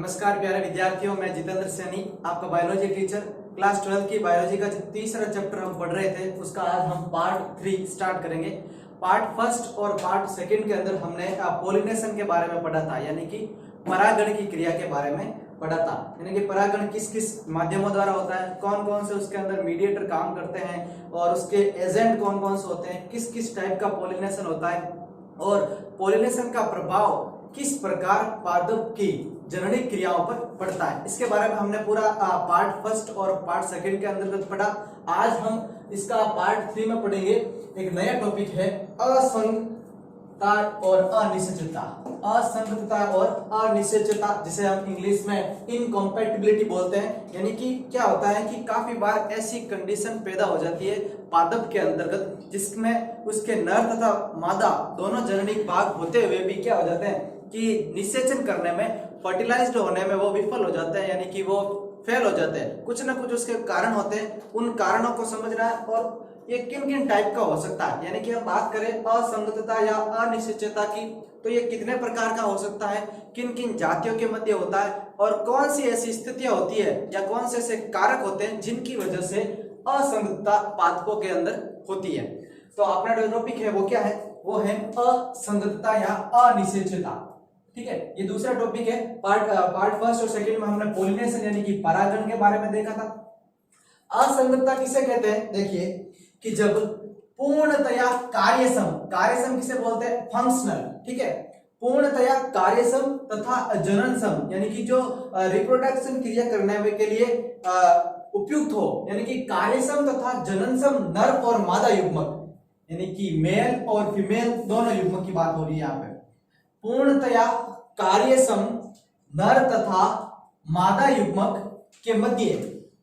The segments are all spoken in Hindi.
नमस्कार प्यारे विद्यार्थियों, मैं जितेंद्र सैनी आपका बायोलॉजी टीचर। क्लास 12 की बायोलॉजी का जो तीसरा चैप्टर हम पढ़ रहे थे उसका आज हम पार्ट 3 स्टार्ट करेंगे। पार्ट फर्स्ट और पार्ट सेकंड के अंदर हमने पोलिनेशन के बारे में पढ़ा था, यानी कि परागण की क्रिया के बारे में पढ़ा था। यानी कि परागण किस किस माध्यमों द्वारा होता है, कौन कौन से उसके अंदर मीडिएटर काम करते हैं और उसके एजेंट कौन कौन से होते हैं, किस किस टाइप का पोलिनेशन होता है और पोलिनेशन का प्रभाव किस प्रकार पादप की जननी क्रियाओं पर पड़ता है। इसके बारे में हमने पूरा पार्ट फर्स्ट और पार्ट सेकंड के अंतर्गत पढ़ा। आज हम इसका पार्ट 3 में पढ़ेंगे। एक नया टॉपिक है असंगतता और अनिश्चितता। असंगतता और अनिश्चितता जिसे हम इंग्लिश में इनकॉम्पैटिबिलिटी बोलते हैं। यानी कि क्या होता है कि काफी बार ऐसी कंडीशन पैदा हो जाती है पादप के अंतर्गत जिसमें उसके नर तथा मादा दोनों जननिक भाग होते हुए भी क्या हो जाते हैं कि निषेचन करने में, फर्टिलाइज्ड होने में वो विफल हो जाते हैं, यानी कि वो फेल हो जाते हैं। कुछ ना कुछ उसके कारण होते हैं, उन कारणों को समझना है और ये किन किन टाइप का हो सकता है। यानी कि हम बात करें असंगतता या अनिश्चितता की, तो ये कितने प्रकार का हो सकता है, किन किन जातियों के मध्य होता है और कौन सी ऐसी स्थितियां होती है या कौन से ऐसे कारक होते हैं जिनकी वजह से असंगतता पादपों के अंदर होती है। तो अपना जो टॉपिक है वो क्या है, वो है असंगतता या अनिश्चितता। ठीक है, ये दूसरा टॉपिक है। पार्ट फर्स्ट और सेकंड में हमने पोलिनेशन यानी कि परागण के बारे में देखा था। असंगतता किसे कहते हैं, देखिए कि जब पूर्णतया कार्यक्षम किसे बोलते हैं, फंक्शनल। ठीक है, पूर्णतया कार्यक्षम तथा जननक्षम यानी कि जो रिप्रोडक्शन क्रिया करने के लिए उपयुक्त हो, यानी कि कार्यक्षम तथा जननक्षम नर और मादा युग्मक, यानी कि मेल और फीमेल दोनों युग्मक की बात हो रही है यहाँ पे। पूर्णतया कार्यक्षम नर तथा मादा युग्मक के मध्य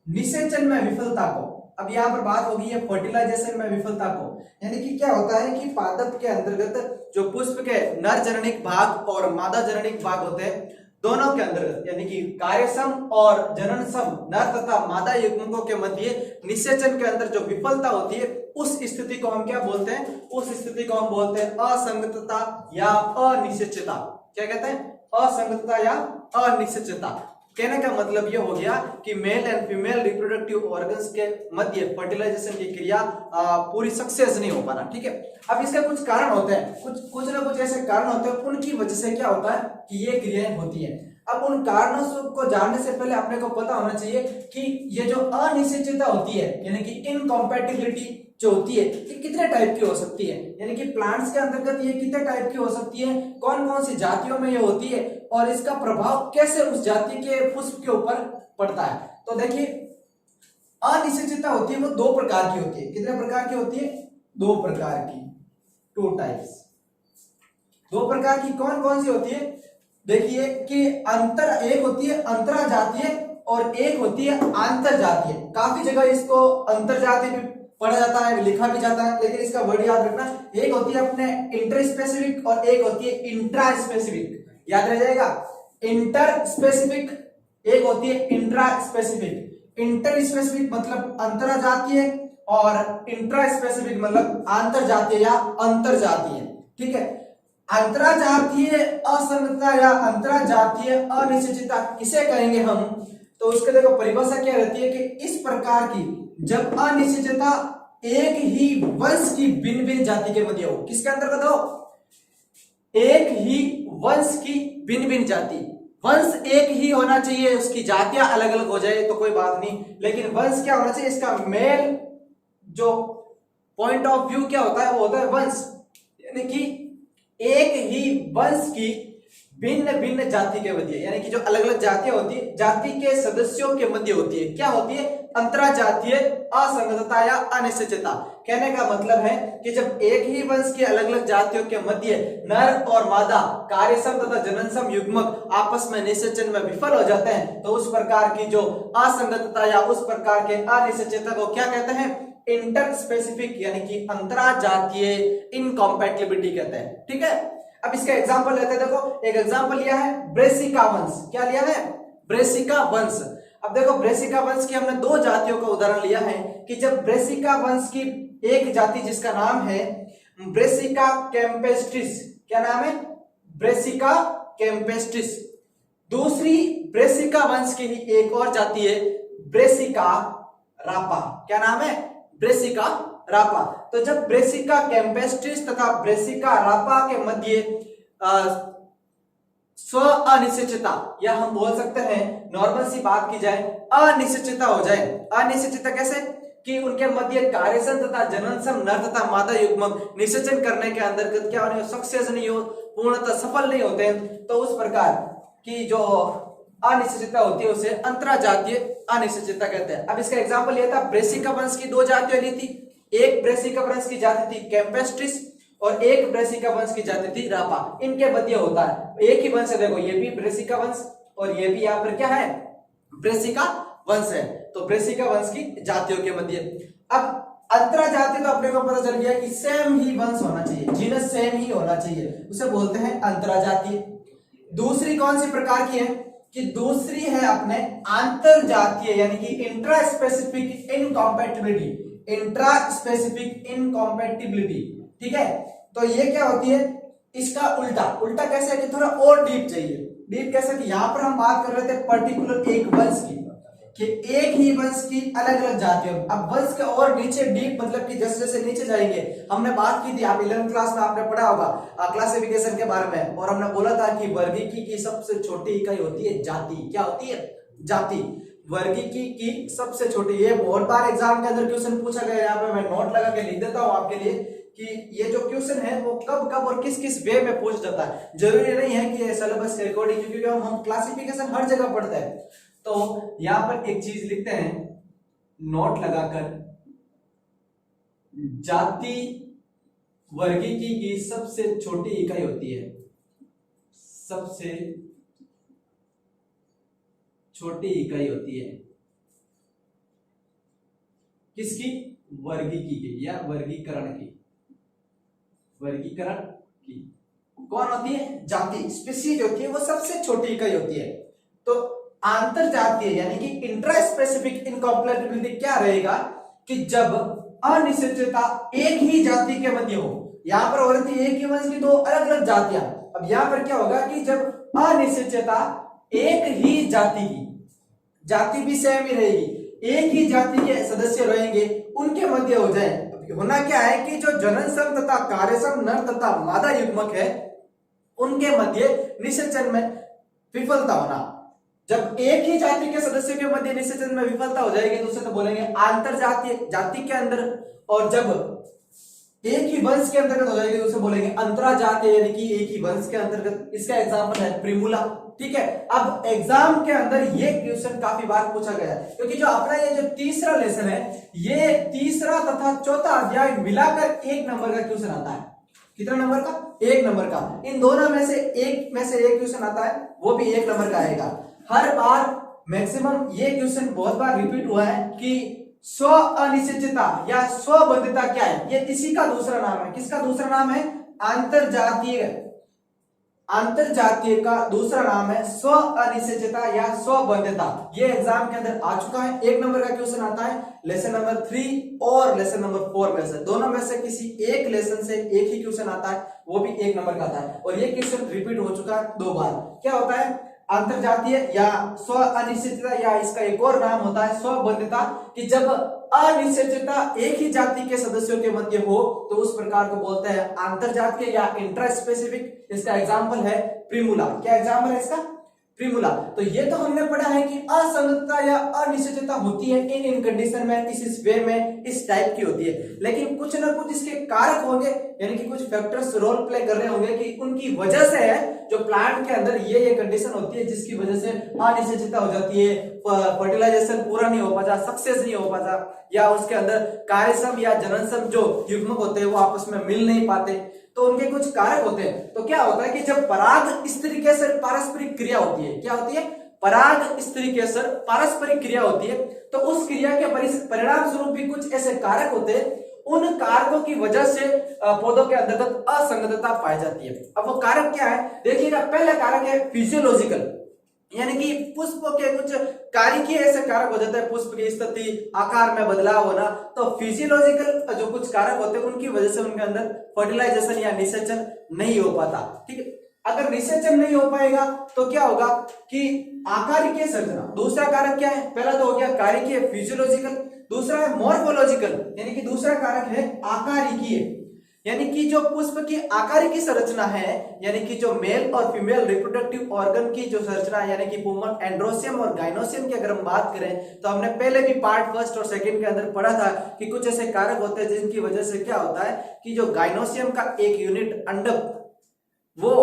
निषेचन में विफलता को, अब यहाँ पर बात होगी है फर्टिलाइजेशन में विफलता को। यानी कि क्या होता है कि पादप के अंतर्गत जो पुष्प के नर जननिक भाग और मादा जननिक भाग होते हैं दोनों के अंतर्गत, यानी कि कार्यक्षम और जननक्षम नर तथा मादा युग्मकों के मध्य निषेचन के अंदर जो विफलता होती है उस स्थिति को हम क्या बोलते हैं, उस स्थिति को हम बोलते हैं असंगतता या अनिश्चितता। क्या कहते हैं, असंगतता या अनिश्चितता। कहने का मतलब यह हो गया कि male and female reproductive organs के मध्य फर्टिलाइजेशन की क्रिया पूरी सक्सेस नहीं हो पाना। ठीक है, अब इसके कुछ कारण होते हैं, कुछ ना कुछ ऐसे कारण होते हैं, उनकी वजह से क्या होता है कि ये क्रियाएं होती हैं। अब उन कारणों को जानने से पहले अपने को पता होना चाहिए कि ये जो अनिश्चितता होती है यानी कि इनकॉम्पैटिबिलिटी जो होती है ये कितने टाइप की हो सकती है, यानी कि प्लांट्स के अंतर्गत ये कितने टाइप की हो सकती है, कौन कौन सी जातियों में ये होती है और इसका प्रभाव कैसे उस जाति के पुष्प के ऊपर पड़ता है। तो देखिए, अनिश्चितता होती है वो दो प्रकार की होती है। कितने प्रकार की होती है, दो प्रकार की, 2 टाइप्स। दो प्रकार की कौन कौन सी होती है, देखिए कि एक होती है अंतरा जातीय और एक होती है आंतर जातीय। काफी जगह इसको अंतर जातीय भी पढ़ा जाता है, लिखा भी जाता है, लेकिन इसका वर्ड याद रखना, एक होती है अपने इंटर स्पेसिफिक और एक होती है इंट्रा स्पेसिफिक। याद रह जाएगा, इंटर स्पेसिफिक एक होती है इंट्रा स्पेसिफिक। इंटर स्पेसिफिक मतलब अंतर जातीय और इंट्रा स्पेसिफिक मतलब आंतर जातीय या अंतर जातीय। ठीक है, अंतराजातीय असंगतता या अंतराजातीय अनिश्चितता किसे कहेंगे हम, तो उसके देखो परिभाषा क्या रहती है कि इस प्रकार की जब अनिश्चितता एक ही वंश की भिन्न भिन्न जाति के मध्य हो। किसके अंतर्गत हो, एक ही वंश की भिन्न भिन्न जाति। वंश एक ही होना चाहिए, उसकी जातियां अलग अलग हो जाए तो कोई बात नहीं, लेकिन वंश क्या होना चाहिए, इसका मेल जो पॉइंट ऑफ व्यू क्या होता है वो होता है वंश, यानी कि एक ही वंश की भिन्न भिन्न जाति के मध्य, यानी कि जो अलग अलग जातियां होती है जाति के सदस्यों के मध्य होती है, क्या होती है, अंतराजातीय असंगतता या अनिश्चितता। कहने का मतलब है कि जब एक ही वंश की अलग अलग जातियों के मध्य नर और मादा कार्यक्षम तथा जननक्षम युग्मक आपस में निषेचन में विफल हो जाते हैं तो उस प्रकार की जो असंगतता या उस प्रकार के अनिश्चितता को क्या कहते हैं, इंटर स्पेसिफिक यानी कि अंतराजातीय इनकॉम्पैटिबिलिटी कहते हैं। ठीक है, अब इसका एग्जांपल लेते हैं। देखो एक एग्जांपल लिया है ब्रेसिका वंश। क्या लिया है, ब्रेसिका वंश। अब देखो ब्रेसिका वंश की हमने 2 जातियों का उदाहरण लिया है कि जब ब्रेसिका वंश की एक जाति जिसका नाम है ब्रेसिका कैम्पेस्ट्रिस, क्या नाम है, ब्रेसिका कैम्पेस्ट्रिस, दूसरी ब्रेसिका वंश की ही एक और जाति है ब्रेसिका रापा। क्या नाम है? ब्रेसिका रापा। तो जब ब्रेसिका कैम्पेस्ट्रिस तथा ब्रेसिका रापा के मध्य स्व अनिश्चितता, या हम बोल सकते हैं नॉर्मल सी बात की जाए अनिश्चितता हो जाए। अनिश्चितता कैसे? कि उनके मध्य कार्यसम तथा जननसम नर तथा मादा युग्मक निषेचन करने के अंतर्गत क्या नहीं हो, सक्सेस नहीं हो, पूर्णतः सफल नहीं होते, तो उस प्रकार की जो अनिश्चितता होती है उसे अंतराजातीय अनिश्चितता कहते हैं। अब इसका एग्जांपल ये था, ब्रेसिका वंश की दो जातियां ली थी, एक ब्रेसिका वंश की जाति थी कैम्पेस्ट्रिस और एक ब्रेसिका वंश की जाति थी रापा। इनके मध्य होता है एक ही वंश है, देखो ये भी ब्रेसिका वंश और ये भी यहाँ पर क्या है, ब्रेसिका वंश है। तो ब्रेसिका वंश की जातियों के मध्य। अब अंतराजातीय तो अपने को पता चल गया कि सेम ही वंश होना चाहिए, जीनस सेम ही होना चाहिए, उसे बोलते हैं अंतराजातीय। दूसरी कौन सी प्रकार की है कि दूसरी है अपने आंतरजातीय, यानी कि इंट्रा स्पेसिफिक इनकॉम्पैटिबिलिटी। इंट्रा स्पेसिफिक इनकॉम्पैटिबिलिटी, ठीक है। तो ये क्या होती है, इसका उल्टा। उल्टा कैसे है कि थोड़ा और डीप चाहिए। डीप कैसे कि यहां पर हम बात कर रहे थे पर्टिकुलर एक वंश की, कि एक ही वंश की अलग अलग जातियों। अब वंश के और नीचे डीप मतलब कि जैसे जैसे नीचे जाएंगे, हमने बात की थी, आप 11th क्लास में आपने पढ़ा होगा क्लासिफिकेशन के बारे में, और हमने बोला था कि वर्गीकी की सबसे छोटी इकाई होती है जाति। क्या होती है? जाति। वर्गीकी की सबसे छोटी, ये बहुत बार एग्जाम के अंदर क्वेश्चन पूछा गया। यहाँ पे मैं नोट लगा के लिख देता हूँ आपके लिए कि ये जो क्वेश्चन है वो कब कब और किस किस वे में पूछ जाता है। जरूरी नहीं है कि सिलेबस के अकॉर्डिंग, क्योंकि हम क्लासिफिकेशन हर जगह पढ़ते हैं। तो यहां पर एक चीज लिखते हैं नोट लगाकर, जाति वर्गीकी की सबसे छोटी इकाई होती है, सबसे छोटी इकाई होती है किसकी? वर्गीकी की या वर्गीकरण की। वर्गीकरण की कौन होती है? जाति। स्पीशीज होती है वो सबसे छोटी इकाई होती है। तो आंतरजातीय यानी कि इंट्रा स्पेसिफिक इनकॉम्पैटिबिलिटी क्या रहेगा कि जब अनिश्चितता एक ही जाति के मध्य हो। यहां पर हो रही थी एक ही वंश की दो अलग अलग जातियां, अब यहां पर क्या होगा कि जब अनिश्चितता एक ही जाति की, जाति भी सेम ही रहेगी, एक ही जाति के सदस्य रहेंगे, उनके मध्य हो जाए। होना क्या है कि जो जननसम तथा कार्यसम नर तथा मादा युग्मक है उनके मध्य निषेचन में विफलता होना। जब एक ही जाति के सदस्य के मध्य निषेचन में विफलता हो जाएगी तो उसे तो बोलेंगे आंतरजातीय, जाति के अंदर। और जब एक ही वंश के अंतर्गत हो जाएगी तो उसे बोलेंगे अंतराजातीय, यानी कि एक ही वंश के अंतर्गत। इसका एग्जांपल है प्रिमूला, ठीक है। अब एग्जाम के अंदर ये क्वेश्चन काफी बार पूछा गया है, क्योंकि जो अपना ये जो तीसरा लेसन है, ये तीसरा तथा चौथा अध्याय मिलाकर 1 नंबर का क्वेश्चन आता है। कितना नंबर का? 1 नंबर का। इन दोनों में से एक क्वेश्चन आता है, वो भी 1 नंबर का आएगा। हर बार मैक्सिमम ये क्वेश्चन बहुत बार रिपीट हुआ है कि स्व अनिश्चितता या स्वबद्धता क्या है? ये इसी का दूसरा नाम है। किसका दूसरा नाम है? अंतरजातीय। अंतरजातीय का दूसरा नाम है स्व अनिश्चितता या स्वबद्धता। ये एग्जाम के अंदर आ चुका है। 1 नंबर का क्वेश्चन आता है लेसन नंबर 3 और लेसन नंबर 4 में से, दोनों में से किसी एक लेसन से एक ही क्वेश्चन आता है, वो भी 1 नंबर का आता है। और ये क्वेश्चन रिपीट हो चुका है 2 बार। क्या होता है? अंतरजातीय या स्व अनिश्चितता, या इसका एक और नाम होता है स्वबद्धता, कि जब अनिश्चितता एक ही जाति के सदस्यों के मध्य हो तो उस प्रकार को बोलते हैं अंतरजातीय या इंट्रा स्पेसिफिक। इसका एग्जांपल है प्रिमूला। क्या एग्जांपल है इसका? प्रिमूला। तो ये तो हमने पढ़ा है कि असंगतता या अनिश्चितता होती है इन कंडीशन में, इस वे में, इस टाइप की होती है। लेकिन कुछ ना कुछ इसके कारक होंगे, यानी कि कुछ फैक्टर्स रोल प्ले कर रहे होंगे कि उनकी वजह से है जो प्लांट के अंदर ये कंडीशन होती है जिसकी वजह से अनिश्चितता हो जाती है, फर्टिलाइजेशन पूरा नहीं हो पाता, सक्सेस नहीं हो पाता, या उसके अंदर कार्यसम या जननसम जो युग्मक होते हैं वो आपस में मिल नहीं पाते, तो उनके कुछ कारक होते हैं। तो क्या होता है कि जब पराग स्त्री केसर पारस्परिक क्रिया होती है, क्या होती है? पराग स्त्री केसर पारस्परिक क्रिया होती है, तो उस क्रिया के परिणाम स्वरूप भी कुछ ऐसे कारक होते हैं, उन कारकों की वजह से पौधों के अंतर्गत असंगतता पाई जाती है। अब वो कारक क्या है? देखिएगा, पहला कारक है फिजियोलॉजिकल, यानी कि पुष्प के कुछ कारिकीय ऐसे कारक हो जाते हैं, पुष्प की स्थिति, आकार में बदलाव होना। तो फिजियोलॉजिकल जो कुछ कारक होते हैं उनकी वजह से उनके अंदर फर्टिलाइजेशन या निषेचन नहीं हो पाता, ठीक है। अगर निषेचन नहीं हो पाएगा तो क्या होगा कि आकारिकीय संरचना। दूसरा कारक क्या है, पहला तो हो गया कारिकीय फिजियोलॉजिकल, दूसरा है मॉर्फोलॉजिकल, यानी कि दूसरा कारक है आकारिकीय, यानी कि जो पुष्प की आकारिकी संरचना है, यानी कि जो मेल और फीमेल रिप्रोडक्टिव ऑर्गन की जो संरचना है, यानी कि पुमन, एंड्रोसियम और गाइनोसियम की अगर हम बात करें तो हमने पहले भी पार्ट फर्स्ट और सेकंड के अंदर पढ़ा था कि कुछ ऐसे कारक होते हैं जिनकी वजह से क्या होता है कि जो गाइनोसियम का एक यूनिट अंडक वो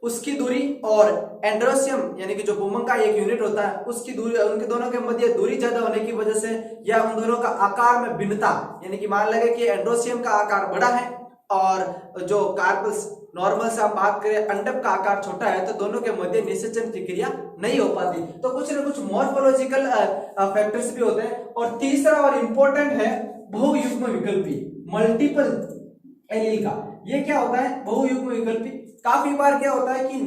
उसकी दूरी और एंड्रोसियम यानी कि जो पुमन का एक यूनिट होता है उसकी दूरी, उनके दोनों के मध्य दूरी ज्यादा होने की वजह से या उन दोनों का आकार में भिन्नता, यानी कि मान लगे कि एंड्रोसियम का आकार बड़ा है और जो कार्पल्स नॉर्मल से आप बात करें अंडक का आकार छोटा है, तो दोनों के मध्य निषेचन की क्रिया नहीं हो पाती। तो कुछ न कुछ मॉर्फोलॉजिकल फैक्टर्स भी होते हैं। और तीसरा और इंपॉर्टेंट है बहुयुग्म विकल्पी, मल्टीपल एलील का। ये क्या होता है बहुयुग्म विकल्पी? काफी बार क्या होता है कि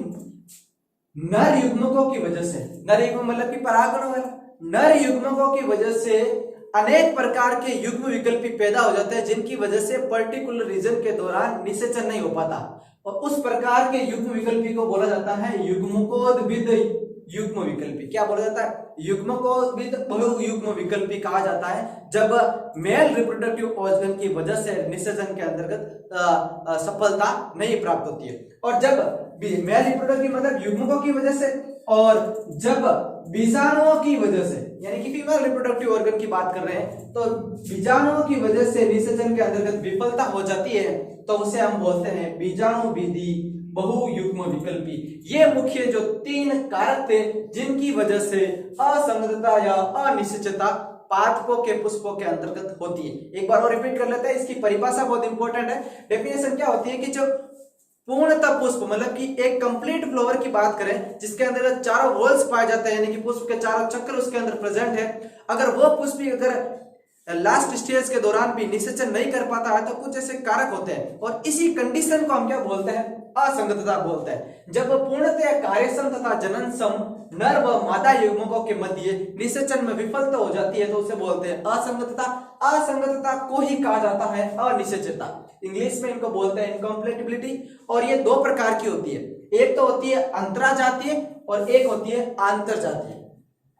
नर युग्मकों की वजह से, नर युग्म मतलब कि परागण वाला, नर युग्मकों की वजह से अनेक प्रकार के युग्म विकल्पी पैदा हो जाते हैं जिनकी वजह से पर्टिकुलर रीजन के दौरान निषेचन नहीं हो पाता, और उस प्रकार के युग्म विकल्पी को बोला जाता है युग्मकोद्भिद युग्म विकल्पी। क्या बोला जाता है? युग्मकोद्भिद बहुयुग्म विकल्पी कहा जाता है जब मेल रिप्रोडक्टिव ऑर्गन की वजह से निषेचन के अंतर्गत सफलता नहीं प्राप्त होती है। और जब मेल रिप्रोडक्टिव मतलब युग्मकों की वजह से, और जब बीजाणुओं की वजह से, यानी कि फीमेल रिप्रोडक्टिव ऑर्गन की बात कर रहे हैं, तो बीजाणुओं की वजह से निषेचन के अंतर्गत विफलता हो जाती है तो उसे हम बोलते हैं बीजाणु विधि बहुयुग्म विकल्पी। ये मुख्य जो 3 कारक थे जिनकी वजह से असंगतता या अनिश्चितता पादपों के पुष्पों के अंतर्गत होती है। एक बार और रिपीट कर लेते हैं, इसकी परिभाषा बहुत इंपॉर्टेंट है। डेफिनेशन क्या होती है कि जो पूर्णतः पुष्प मतलब कि एक कंप्लीट फ्लावर की बात करें जिसके अंदर चारों वॉल्स पाए जाते हैं, यानी कि पुष्प के चारों चक्र उसके अंदर प्रेजेंट है, अगर वो पुष्प अगर लास्ट स्टेज के दौरान भी निषेचन नहीं कर पाता है तो कुछ ऐसे कारक होते हैं, और इसी कंडीशन को हम क्या बोलते हैं? असंगतता बोलते हैं। जब पूर्णतः कार्यक्षम तथा जननक्षम नर व मादा युग्मकों के मध्य निषेचन में विफलता हो जाती है तो उसे बोलते हैं असंगतता। असंगतता को ही कहा जाता है अनिश्चितता। इंग्लिश में इनको बोलते हैं इनकम्पैटिबिलिटी। और ये 2 प्रकार की होती है, एक तो होती है अंतराजातीय और एक होती है आंतरजातीय।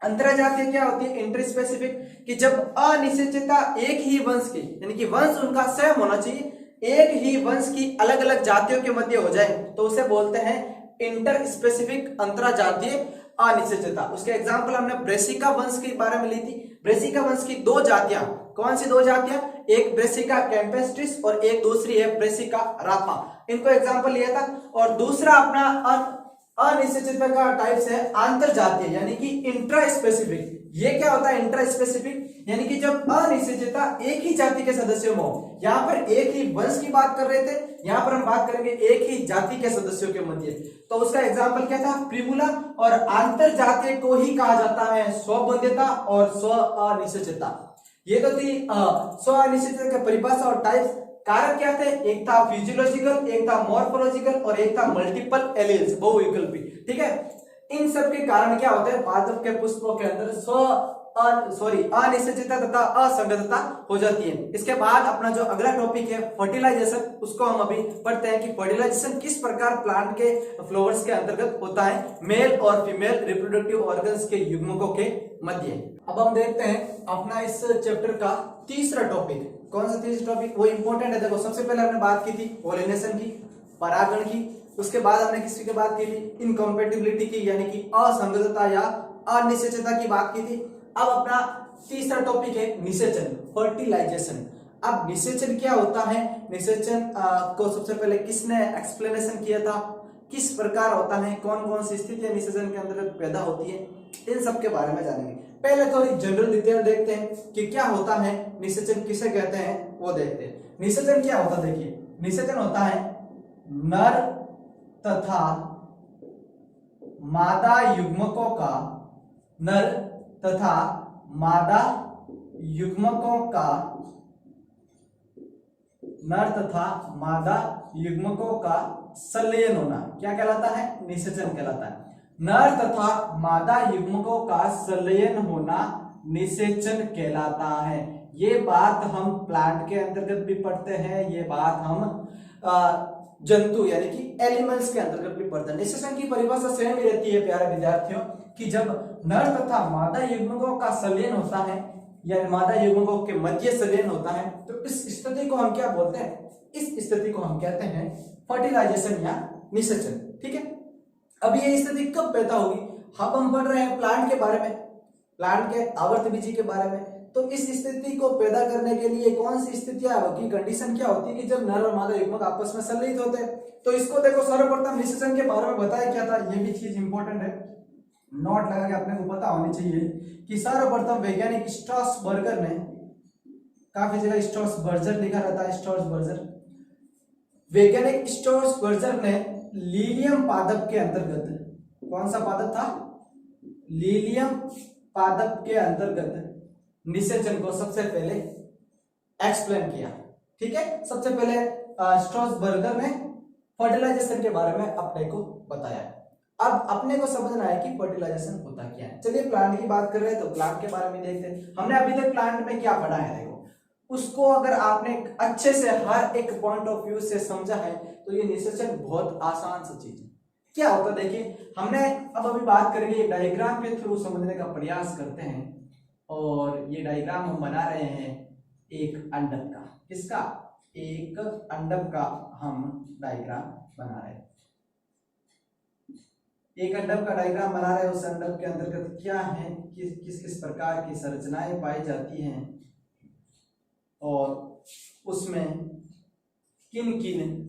अंतराजातीय क्या होती है? इंटरस्पेसिफिक, कि जब अनिश्चितता एक ही वंश की, यानी कि वंश उनका सेम होना चाहिए, एक ही वंश की अलग अलग जातियों के मध्य हो जाए तो उसे बोलते हैं इंटर स्पेसिफिक अंतराजातीय अनिश्चितता। उसके एग्जांपल हमने ब्रेसिका वंश के बारे में ली थी। ब्रेसिका वंश की 2 जातियां, कौन सी 2 जातियां? एक ब्रेसिका कैम्पेस्ट्रिस और एक दूसरी है ब्रेसिका रापा, इनको एग्जांपल लिया था। और दूसरा अपना अनिश्चितता का टाइप्स है आंतरजातीय, यानी कि इंट्रा स्पेसिफिक। ये क्या होता है इंट्रा स्पेसिफिक? यानी कि जब अनिश्चितता एक ही जाति के सदस्यों में हो, यहाँ पर एक ही वंश की बात कर रहे थे, यहाँ पर हम बात करेंगे एक ही जाति के सदस्यों के मध्य, तो उसका एग्जाम्पल क्या था? प्रिमुला। और आंतरजातीय को ही कहा जाता है स्वबंध्यता और स्व अनिश्चितता। ये तो थी स्व अनिश्चितता की परिभाषा और टाइप्स। कारक क्या थे? एक था फिजियोलॉजिकल, एक था मॉर्फोलॉजिकल और एक था मल्टीपल एलील्स बहुविकल्पी। ठीक है, इन सब के कारण क्या होता है? पादप के पुष्पों के अंदर अनिश्चितता तथा असंगतता हो जाती है। इसके बाद अपना जो अगला टॉपिक है फर्टिलाइजेशन, उसको हम अभी पढ़ते हैं कि फर्टिलाइजेशन किस प्रकार प्लांट के फ्लावर्स के अंतर्गत होता है मेल और फीमेल रिप्रोडक्टिव ऑर्गन्स के युग्मकों के मध्य। अब हम देखते हैं अपना इस चैप्टर का तीसरा टॉपिक। कौन सा तीसरा टॉपिक? वो इंपॉर्टेंट है। देखो, सबसे पहले हमने बात की थी पॉलिनेशन की, परागण की, उसके बाद हमने किसकी की बात की थी? इनकम्पैटिबिलिटी की, यानी कि असंगतता या अनिश्चितता की बात की थी। अब अपना तीसरा टॉपिक है निषेचन, फर्टिलाइजेशन। अब निषेचन क्या होता है? निषेचन को सबसे पहले किसने एक्सप्लेनेशन किया था, किस प्रकार होता है, कौन कौन सी स्थितियां निषेचन के अंदर पैदा होती है, इन सब के बारे में जानेंगे। पहले थोड़ी जनरल डिटेल देखते हैं कि क्या होता है निषेचन, किसे कहते हैं, वो देखते हैं। निषेचन क्या होता है? देखिए, निषेचन होता है नर तथा मादा युग्मकों का, नर तथा मादा युग्मकों का, नर तथा मादा युग्मकों का संलयन होना क्या कहलाता है? निषेचन कहलाता है। नर तथा मादा युग्मकों का संलयन होना निषेचन कहलाता है। ये बात हम प्लांट के अंतर्गत भी पढ़ते हैं, ये बात हम जंतु यानी कि एनिमल्स के अंतर्गत भी पड़ता है। निषेचन की परिभाषा सेम ही रहती है प्यारे विद्यार्थियों कि जब नर तथा मादा युग्मकों का संलयन होता है या मादा युग्मकों के मध्य संलयन होता है तो इस स्थिति को हम क्या बोलते हैं, इस स्थिति को हम कहते हैं फर्टिलाइजेशन या निषेचन। ठीक है, अब ये स्थिति कब पैदा होगी, हम पढ़ रहे हैं प्लांट के बारे में, प्लांट के आवर्तबीजी के बारे में। तो इस स्थिति को पैदा करने के लिए कौन सी स्थितियां होगी, कंडीशन क्या होती है कि जब नर और मादा युग्मक आपस में संलयित होते हैं। तो इसको देखो, सर्वप्रथम निषेचन के बारे में बताया क्या था, ये भी चीज इंपॉर्टेंट है, नोट लगा के अपने को पता होनी चाहिए कि सर्वप्रथम वैज्ञानिक स्ट्रॉसबर्गर ने, काफी जगह स्ट्रॉसबर्गर लिखा रहता है, स्ट्रॉसबर्गर, वैज्ञानिक स्ट्रॉसबर्गर ने लीलियम पादप के अंतर्गत, कौन सा पादप था, लीलियम पादप के अंतर्गत निषेचन को सबसे पहले एक्सप्लेन किया। ठीक है, सबसे पहले स्ट्रॉसबर्गर ने फर्टिलाइजेशन के बारे में अपने को बताया। अब अपने को समझना है कि फर्टिलाइजेशन होता क्या है। चलिए प्लांट की बात कर रहे हैं तो प्लांट के बारे में देखते हैं। हमने अभी तक प्लांट में क्या पढ़ा है, देखो उसको अगर आपने अच्छे से हर एक पॉइंट ऑफ व्यू से समझा है तो ये निषेचन बहुत आसान सी चीज है। क्या होता है देखिए, हमने अब अभी बात करेंगे डायग्राम के थ्रू समझने का प्रयास करते हैं। और ये डायग्राम हम बना रहे हैं एक अंडक का, किसका, एक अंडक का हम डायग्राम बना रहे हैं, एक अंडक का डायग्राम बना रहे हैं। उस अंडक के अंतर्गत क्या है, किस किस प्रकार की संरचनाएं पाई जाती हैं और उसमें किन किन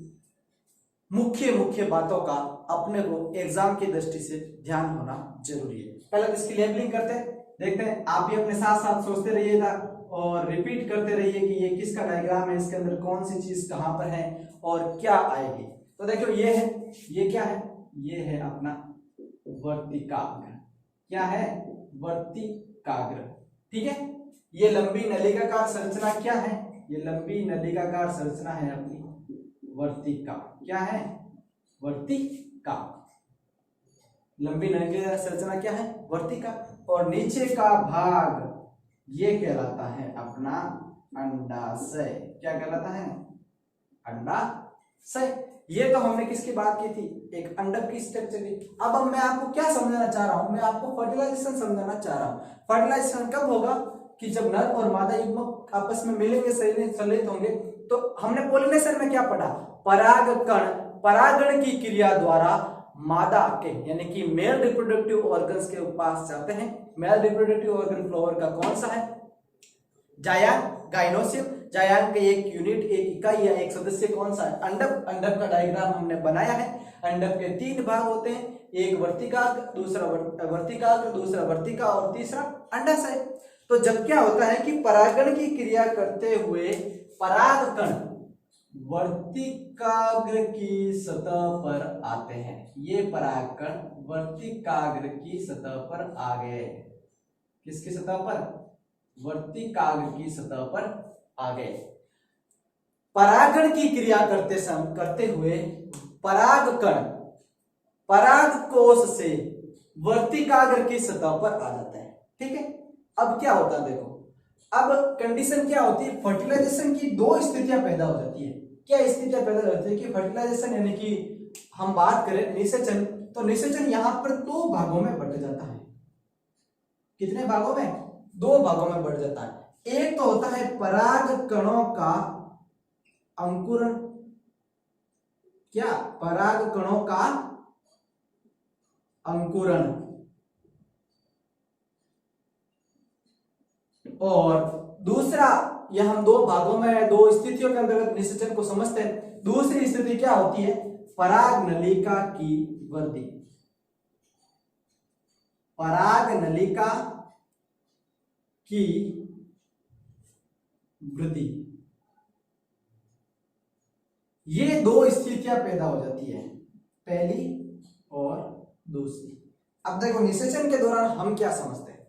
मुख्य मुख्य बातों का अपने को एग्जाम की दृष्टि से ध्यान होना जरूरी है। पहले तो इसकी लेबलिंग करते हैं, देखते हैं, आप भी अपने साथ साथ सोचते रहिएगा और रिपीट करते रहिए कि ये किसका डायग्राम है, इसके अंदर कौन सी चीज कहां पर है और क्या आएगी। तो देखो ये है, ये क्या है, ये है अपना वर्तिकाग्र, क्या है, वर्तिकाग्र। ठीक है, ये लंबी नलिकाकार संरचना क्या है, ये लंबी नलिकाकार संरचना है अपनी वर्तिका, क्या है, वर्तिका, लंबी नलिकाकार संरचना क्या है, वर्तिका। और नीचे का भाग ये कहलाता है अपना अंडाशय, क्या कहलाता है, अंडाशय। ये तो हमने किसकी बात की थी, एक अंडक की स्ट्रक्चर की। अब मैं आपको क्या समझाना चाह रहा हूं, मैं आपको फर्टिलाइजेशन समझाना चाह रहा हूं। फर्टिलाइजेशन कब होगा कि जब नर और मादा युग्मक आपस में मिलेंगे, संलयित होंगे। तो हमने पॉलिनेशन में क्या पढ़ा, परागकण, परागण की क्रिया द्वारा मादा के यानी कि मेल रिप्रोडक्टिव ऑर्गन्स के पास जाते हैं। मेल रिप्रोडक्टिव ऑर्गन फ्लावर का कौन सा है, जायांग, गाइनोसियम। जायांग के एक यूनिट, एक इकाई या एक सदस्य कौन सा है, अंडक। अंडक का डायग्राम हमने बनाया है। अंडक के 3 भाग होते हैं, एक वर्तिकाग्र, दूसरा वर्तिकाग्र, दूसरा वर्तिका और तीसरा अंडाशय। तो जब क्या होता है कि परागण की क्रिया करते हुए परागकण वर्तिकाग्र की सतह पर आते हैं, ये परागकण वर्तिकाग्र की सतह पर आ गए, किसकी सतह पर, वर्तिकाग्र की सतह पर आ गए। परागण की क्रिया करते हुए परागकण परागकोश से वर्तिकाग्र की सतह पर आ जाता है। ठीक है, अब क्या होता है देखो, अब कंडीशन क्या होती है, फर्टिलाइजेशन की 2 स्थितियां पैदा हो जाती है। क्या स्थितियां पैदा हो जाती है कि फर्टिलाइजेशन यानी कि हम बात करें निषेचन, तो निषेचन यहां पर 2 भागों में बंट जाता है। कितने भागों में, 2 भागों में बढ़ जाता है। एक तो होता है पराग कणों का अंकुरण, क्या, पराग कणों का अंकुरण, और दूसरा, यह हम 2 भागों में 2 स्थितियों के अंतर्गत निषेचन को समझते हैं। दूसरी स्थिति क्या होती है, पराग नलिका की वृद्धि, पराग नलिका की वृद्धि। ये 2 स्थितियां पैदा हो जाती है, पहली और दूसरी। अब देखो निषेचन के दौरान हम क्या समझते हैं,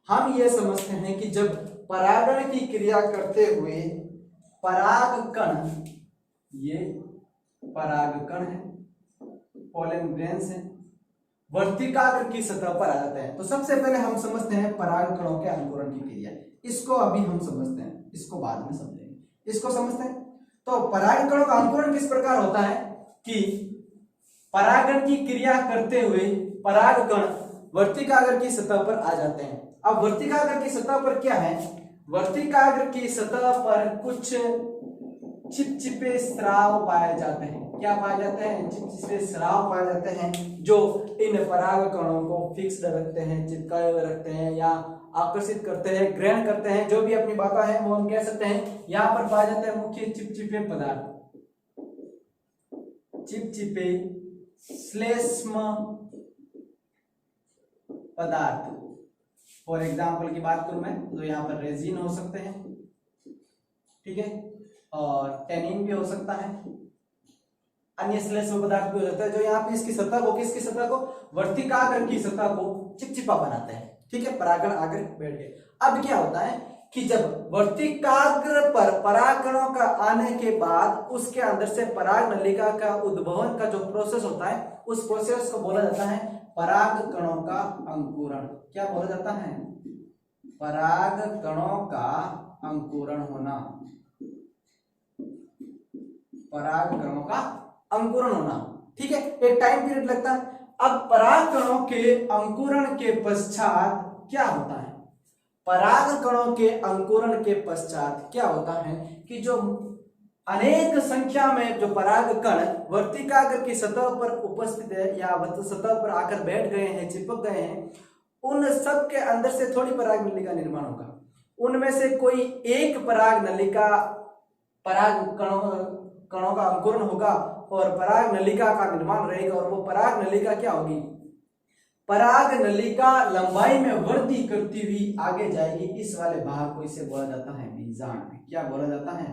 हम ये समझते हैं कि जब परागण की क्रिया करते हुए परागकण, ये परागकण है, पोलन ग्रेन्स है, वर्तिकाग्र की सतह पर आ जाते हैं। तो सबसे पहले हम समझते हैं परागकणों के अंकुरण की क्रिया, इसको अभी हम समझते हैं, इसको बाद में समझेंगे। इसको समझते हैं, तो परागकणों का अंकुरण किस प्रकार होता है, कि परागण की क्रिया करते हुए परागकण वर्तिकाग्र की सतह पर आ जाते हैं। अब वर्तिकाग्र की सतह पर क्या है, वर्तिकाग्र की सतह पर कुछ चिपचिपे स्राव पाए जाते हैं। क्या पाए जाते हैं? चिपचिपे स्राव पाए जाते हैं जो इन परागकणों को फिक्स्ड रखते हैं, चिपकाए हुए रखते हैं या आकर्षित करते हैं, ग्रहण करते हैं, जो भी अपनी बातें हैं वो हम कह सकते हैं। यहाँ पर पाए जाते हैं मुख्य चिपचिपे पदार्थ, चिपचिपे श्लेष्म पदार्थ। फॉर एग्जाम्पल की बात करूं मैं तो यहाँ पर रेजिन हो सकते हैं, ठीक है, और टेनिन भी हो सकता है, अन्य श्लेष्म पदार्थ भी हो सकता है, जो यहाँ पे इसकी सतह को, किसकी सतह को, वर्तिकाग्र की सतह को चिपचिपा बनाते हैं, ठीक है, परागण आगे बैठ गए। अब क्या होता है कि जब वर्तिकाग्र पर परागकणों का आने के बाद उसके अंदर से पराग नलिका का उद्भवन का जो प्रोसेस होता है, उस प्रोसेस को बोला जाता है परागकणों का अंकुरण। क्या बोला जाता है? परागकणों का अंकुरण होना, परागकणों का अंकुरण होना, ठीक है, एक टाइम पीरियड लगता है। अब परागकणों के अंकुरण के पश्चात क्या होता है? परागकणों के अंकुरण के पश्चात क्या होता है कि जो अनेक संख्या में जो परागकण वर्तिकाग्र की सतह पर उपस्थित है या सतह पर आकर बैठ गए हैं, चिपक गए हैं, उन सब के अंदर से थोड़ी पराग नलिका निर्माण होगा। उनमें से कोई एक पराग नलिका पराग कणों का अंकुरण होगा और पराग नलिका का निर्माण रहेगा, और वो पराग नलिका क्या होगी? पराग नलिका लंबाई में वृद्धि करती हुई आगे जाएगी। इस वाले भाग को इसे बोला जाता है बीजांड। क्या बोला जाता है?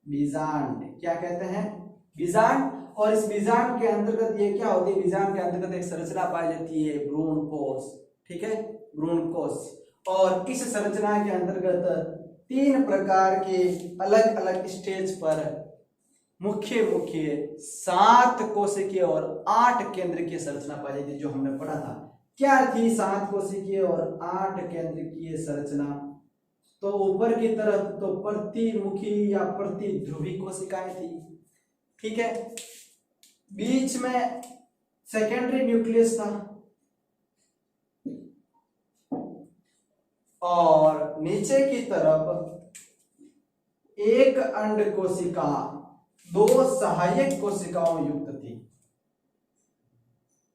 बीजांड। क्या कहते हैं? बीजांड। और इस बीजांड के अंतर्गत ये क्या होती है? बीजांड के अंतर्गत एक संरचना पाई जाती है भ्रूण कोश, ठीक है, भ्रूण कोश। और इस संरचना के अंतर्गत 3 प्रकार के अलग अलग स्टेज पर मुख्य 7 कोशिकीय और 8 केंद्रकीय संरचना पाई जाती है, जो हमने पढ़ा था। क्या थी 7 कोशिकीय और 8 केंद्रकीय संरचना? तो ऊपर की तरफ तो प्रतिमुखी या प्रतिध्रुवी कोशिकाएं थी, ठीक है, बीच में सेकेंडरी न्यूक्लियस था, और नीचे की तरफ एक अंड कोशिका 2 सहायक कोशिकाओं युक्त थी,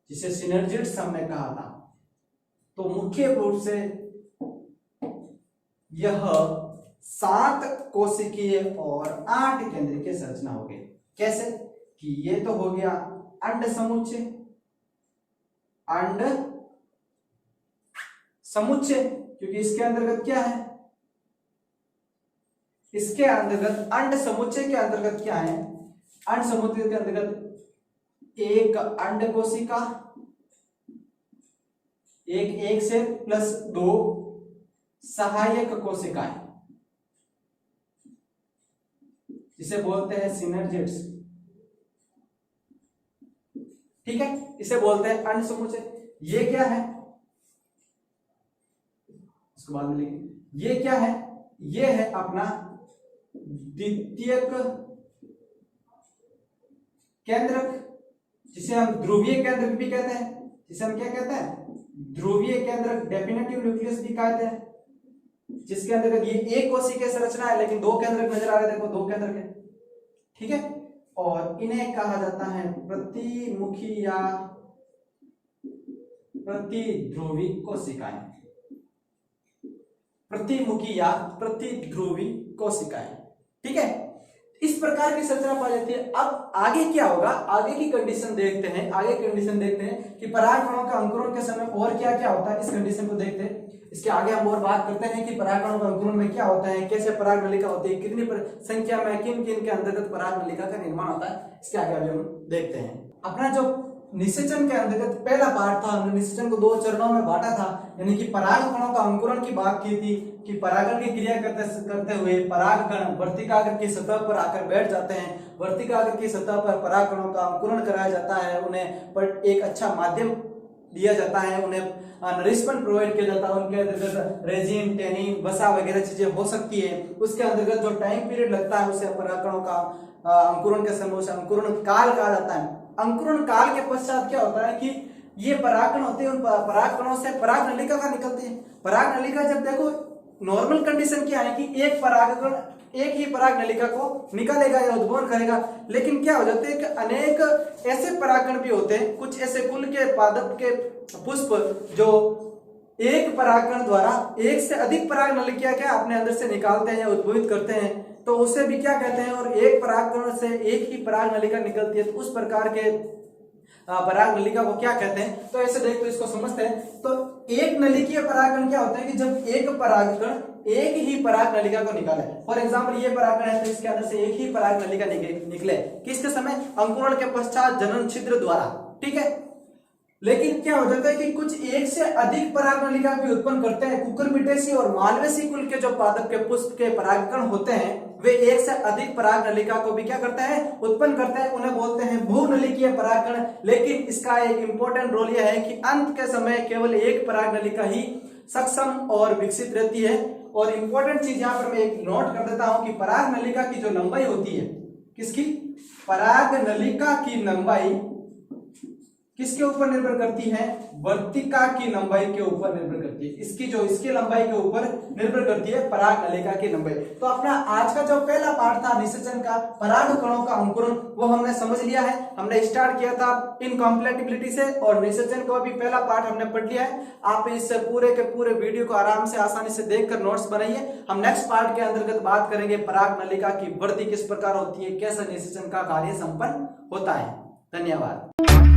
जिसे सिनर्जिड्स हमने कहा था। तो मुख्य रूप से यह 7 कोशिकीय और 8 केंद्रकीय संरचना हो गई। कैसे? कि ये तो हो गया अंड समुच्चय, अंड समुच्चय, क्योंकि इसके अंतर्गत क्या है? इसके अंतर्गत अंड समुच्चय के अंतर्गत क्या है? अंड समुच्चय के अंतर्गत एक अंड कोशिका, एक से प्लस 2 सहायक कोशिकाएं, जिसे बोलते हैं सिनर्जिड्स, ठीक है, इसे बोलते हैं अंड समुच्चय। ये क्या है? इसको बाद में लिखेंगे। ये क्या है? ये है अपना द्वितीयक केंद्रक, जिसे हम ध्रुवीय केंद्रक भी कहते हैं, जिसे हम क्या कहते हैं? ध्रुवीय केंद्रक, डेफिनेटिव न्यूक्लियस भी कहते हैं, जिसके अंदर ये एक कोशिकीय संरचना है लेकिन 2 केंद्रक नजर आ रहे हैं, देखो 2 केंद्रक है, ठीक है, और इन्हें कहा जाता है प्रतिमुखी या प्रतिध्रुवी कोशिकाएं, प्रतिमुखी या प्रतिध्रुवी कोशिकाएं, ठीक है। इस प्रकार की संरचना पाई जाती है। अब आगे क्या होगा? आगे की कंडीशन देखते हैं, आगे कंडीशन देखते हैं कि परागकणों का अंकुरण के समय और क्या क्या होता है, इस कंडीशन को देखते हैं। इसके आगे हम और बात करते हैं कि परागकणों का अंकुरण में क्या होता है, कैसे पराग नलिका होती है, कितनी संख्या में किन किन के अंतर्गत पराग नलिका का निर्माण होता है, इसके आगे अभी हम देखते हैं। अपना जो निषेचन के अंतर्गत पहला पार्ट था, हमने निषेचन को 2 चरणों में बांटा था, यानी कि परागकणों का अंकुरण की बात की थी कि परागण की क्रिया करते हुए परागकण वर्तिकाग्र की सतह पर आकर बैठ जाते हैं, वर्तिकाग्र की सतह पर परागकणों का अंकुरण कराया जाता है, उन्हें पर एक अच्छा माध्यम दिया जाता है, उन्हें नरिशमेंट प्रोवाइड किया जाता है, उनके अंतर्गत रेजिन, टेनिन, वसा वगैरह चीजें हो सकती है। उसके अंतर्गत जो टाइम पीरियड लगता है उसे परागकणों का अंकुरण के समय उसे अंकुरण काल कहा जाता है। अंकुरण काल के पश्चात क्या होता है कि ये परागकण होते हैं, उन परागकणों से पराग नलिका का निकलती है। पराग नलिका जब देखो नॉर्मल कंडीशन क्या है कि एक परागकण एक ही पराग नलिका को निकालेगा या उद्भवन करेगा, लेकिन क्या हो जाते हैं कि अनेक ऐसे परागकण भी होते हैं, कुछ ऐसे कुल के पादप के पुष्प जो एक परागकण द्वारा एक से अधिक पराग नलिका क्या अपने अंदर से निकालते हैं या उद्भवित करते हैं, तो उसे भी क्या कहते हैं। और एक परागकण से एक ही पराग नलिका निकलती है, तो उस प्रकार के पराग नलिका को क्या कहते हैं। तो ऐसे देखो इसको समझते हैं। तो एक नलिकीय परागकण क्या होता है कि जब एक परागकण एक ही पराग नलिका को निकाले। फॉर एग्जाम्पल ये परागकण है तो इसके अंदर से एक ही पराग नलिका निकले किसके समय, अंकुरण के पश्चात जनन छिद्र द्वारा, ठीक है। लेकिन क्या हो जाता है कि कुछ एक से अधिक पराग नलिका भी उत्पन्न करते हैं। कुकुरबिटेसी और मालवेसी कुल के जो पादप के पुष्प के परागकण होते हैं वे एक से अधिक पराग नलिका को भी क्या करते हैं, उत्पन्न करते हैं। उन्हें बोलते हैं बहुनलिकीय परागकण। लेकिन इसका एक इंपॉर्टेंट रोल यह है कि अंत के समय केवल एक पराग नलिका ही सक्षम और विकसित रहती है। और इंपॉर्टेंट चीज यहाँ पर मैं एक नोट कर देता हूं कि पराग नलिका की जो लंबाई होती है, किसकी, पराग नलिका की लंबाई किसके ऊपर निर्भर करती है, वर्तिका की लंबाई के ऊपर निर्भर करती है। इसकी लंबाई के ऊपर निर्भर करती है पराग नलिका की लंबाई। तो अपना आज का जो पहला पार्ट था निषेचन का, पराग कणों का अंकुरण, वो हमने समझ लिया है। हमने स्टार्ट किया था इनकॉम्पैटिबिलिटी से और निषेचन का भी पहला पार्ट हमने पढ़ लिया है। आप इस पूरे के पूरे वीडियो को आराम से आसानी से देखकर नोट्स बनाइए। हम नेक्स्ट पार्ट के अंतर्गत बात करेंगे पराग नलिका की वृद्धि किस प्रकार होती है, कैसे निषेचन का कार्य संपन्न होता है। धन्यवाद।